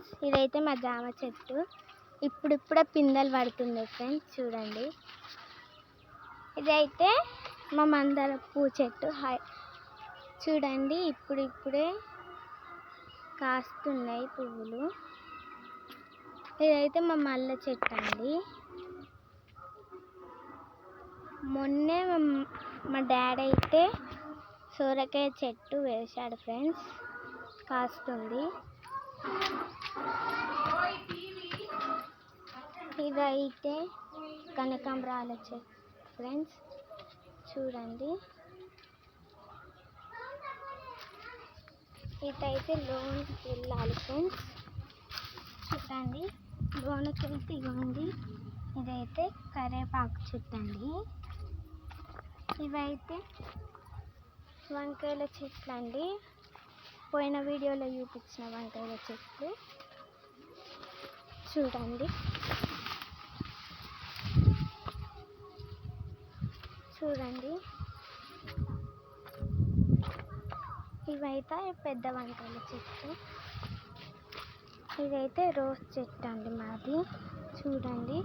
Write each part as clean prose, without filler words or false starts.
Friends, ఇదైతే మా జామ చెట్టు. ఇప్పుడిప్పుడే పిందెలు పడుతుంది ఫ్రెండ్స్, చూడండి. ఇదైతే మా మందార పువ్వు చెట్టు. చూడండి, ఇప్పుడిప్పుడే కాస్తున్నాయి పువ్వులు. ఇదైతే మా మల్లె చెట్టు అండి. మొన్నే మా డాడీ అయితే సోరకాయ చెట్టు వేశాడు ఫ్రెండ్స్, కాస్తుంది. ఇదైతే కనకాంబరాల చెట్టు ఫ్రెండ్స్, చూడండి. ఇదైతే లోన్కి వెళ్ళాలి ఫ్రెండ్స్, చూడండి. లోన్కి వెళ్తే ఇవ్వండి. ఇదైతే కరివేపాకు చెట్టు అండి. ఇవైతే వంకాయల చెట్లు అండి. పోయిన వీడియోలో చూపించిన వంకాయల చెట్లు, చూడండి. ఇవైతే పెద్ద వంకాయల చెట్టు. ఇదైతే రోజ్ చెట్టు అండి మాది. చూడండి,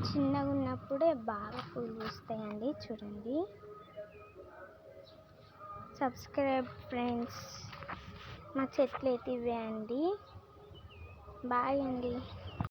చిన్నగా ఉన్నప్పుడే బాగా పూలు పూస్తాయండి. చూడండి. Subscribe friends. మా చెట్లు అయితే ఇవే అండి. బాయ్ అండి.